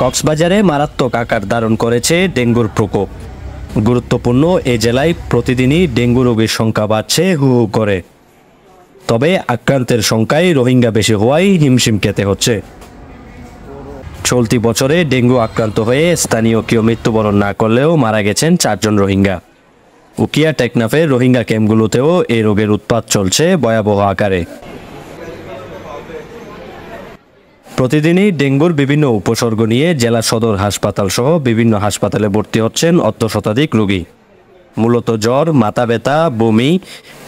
কক্সবাজারে মারাত্মক আকার ধারণ করেছে ডেঙ্গুর প্রকোপ। গুরুত্বপূর্ণ এ জেলায় প্রতিদিনই ডেঙ্গু রোগীর সংখ্যা বাড়ছে হু হু করে। তবে আক্রান্তের সংখ্যায় রোহিঙ্গা বেশি হওয়ায় হিমশিম খেতে হচ্ছে। চলতি বছরে ডেঙ্গু আক্রান্ত হয়ে স্থানীয় কেউ মৃত্যুবরণ না করলেও মারা গেছেন 4 জন রোহিঙ্গা। উকিয়া টেকনাফের রোহিঙ্গা ক্যাম্পগুলোতেও এই রোগের উৎপাত চলছে ভয়াবহ আকারে। প্রতিদিনই ডেঙ্গুর বিভিন্ন উপসর্গ নিয়ে জেলা সদর হাসপাতাল সহ বিভিন্ন হাসপাতালে ভর্তি হচ্ছেন অর্ধশতাধিক রোগী। মূলত জ্বর, মাথা ব্যথা, বমি,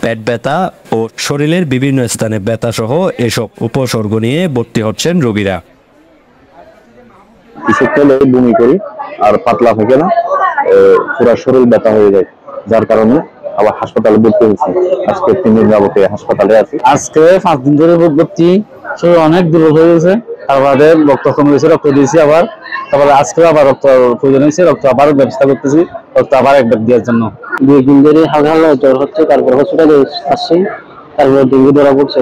পেট ব্যথা ও শরীরের বিভিন্ন স্থানে ব্যথা সহ এসব উপসর্গ নিয়ে ভর্তি হচ্ছেন রোগীরা। বমি করি আর পাতলা থাকে না, পুরো শরীর ব্যথা হয়ে যায়, যার কারণে আবার হাসপাতালে ভর্তি হয়েছি। আজকে 3 দিন যাবতে হাসপাতালে আছি। আজকে 5 দিন ধরে ভর্তি, শরীর অনেক দুর্বল হয়ে গেছে। তারপরে রক্ত কমে গেছে, রক্ত দিয়েছি আবার। তারপরে আজকে আবার রক্ত প্রয়োজন হয়েছে, রক্ত আবার ব্যবস্থা করতেছি, রক্ত আবার একবার দেওয়ার জন্য। 2 দিন ধরে হালকা হালকা জ্বর হচ্ছে, তারপর হসপিটালে আসছি, তারপর ডেঙ্গু ধরা পড়ছে।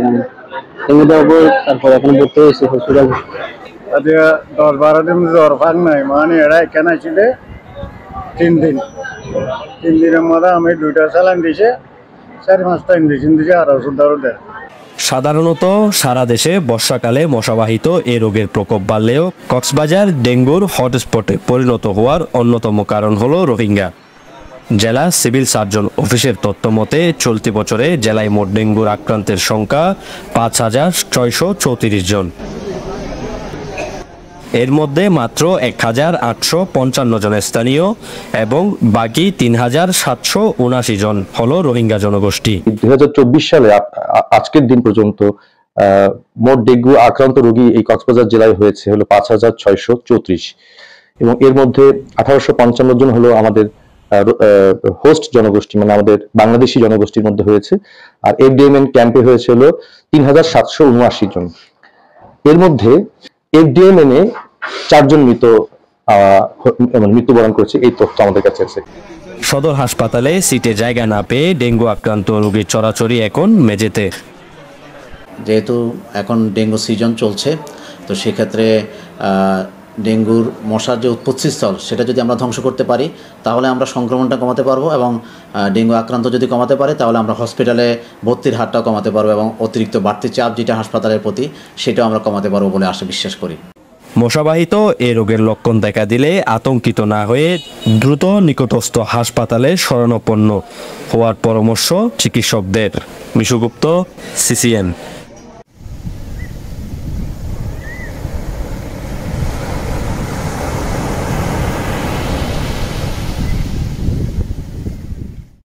ডেঙ্গু ধরা পড়ে তারপর এখন ভর্তি হয়েছে হসপিটালে। 10-12 দিন জ্বর ভাগ নাই, মানে এরা এখানে ছিল 3 দিন। 3 দিনের মধ্যে আমি 2টা স্যালাইন দিছে, 4-5টা ইঞ্জেকশন দিছে আর ওষুধ দেয়। সাধারণত সারা দেশে বর্ষাকালে মশাবাহিত এ রোগের প্রকোপ বাড়লেও কক্সবাজার ডেঙ্গুর হটস্পটে পরিণত হওয়ার অন্যতম কারণ হলো রোহিঙ্গা। জেলা সিভিল সার্জন অফিসের তথ্য মতে চলতি বছরে জেলায় মোট ডেঙ্গুর আক্রান্তের সংখ্যা 5,634 জন। এর মধ্যে মাত্র 1,855 জন স্থানীয় এবং বাকি 3,779 জন হলো রোহিঙ্গা জনগোষ্ঠী। 2024 সালে আজকের দিন পর্যন্ত মোট ডেঙ্গু আক্রান্ত রোগী এই কক্সবাজার জেলায় হয়েছে হলো 5,634 এবং এর মধ্যে 1,855 জন হলো আমাদের হোস্ট জনগোষ্ঠী, মানে আমাদের বাংলাদেশি জনগোষ্ঠীর মধ্যে হয়েছে। আর এফডিএমএন ক্যাম্পে হয়েছে হলো 3,779 জন। এর মধ্যে এফডিএমএন-এ 4 জন মৃত্যুবরণ করেছে, এই তথ্য আমাদের কাছে আছে। সদর হাসপাতালে সিটে জায়গা না পেয়ে ডেঙ্গু আক্রান্ত রোগীর চড়াচড়ি এখন মেঝেতে। যেহেতু এখন ডেঙ্গু সিজন চলছে, তো সেক্ষেত্রে ডেঙ্গুর মশার যে উৎপত্তিস্থল সেটা যদি আমরা ধ্বংস করতে পারি তাহলে আমরা সংক্রমণটা কমাতে পারবো, এবং ডেঙ্গু আক্রান্ত যদি কমাতে পারে তাহলে আমরা হসপিটালে ভর্তির হারটাও কমাতে পারবো, এবং অতিরিক্ত বাড়তি চাপ যেটা হাসপাতালের প্রতি সেটাও আমরা কমাতে পারবো বলে বিশ্বাস করি। মশাবাহিত এ রোগের লক্ষণ দেখা দিলে আতঙ্কিত না হয়ে দ্রুত নিকটস্থ হাসপাতালে শরণাপন্ন হওয়ার পরামর্শ চিকিৎসকদের। মিশু গুপ্ত, CCN।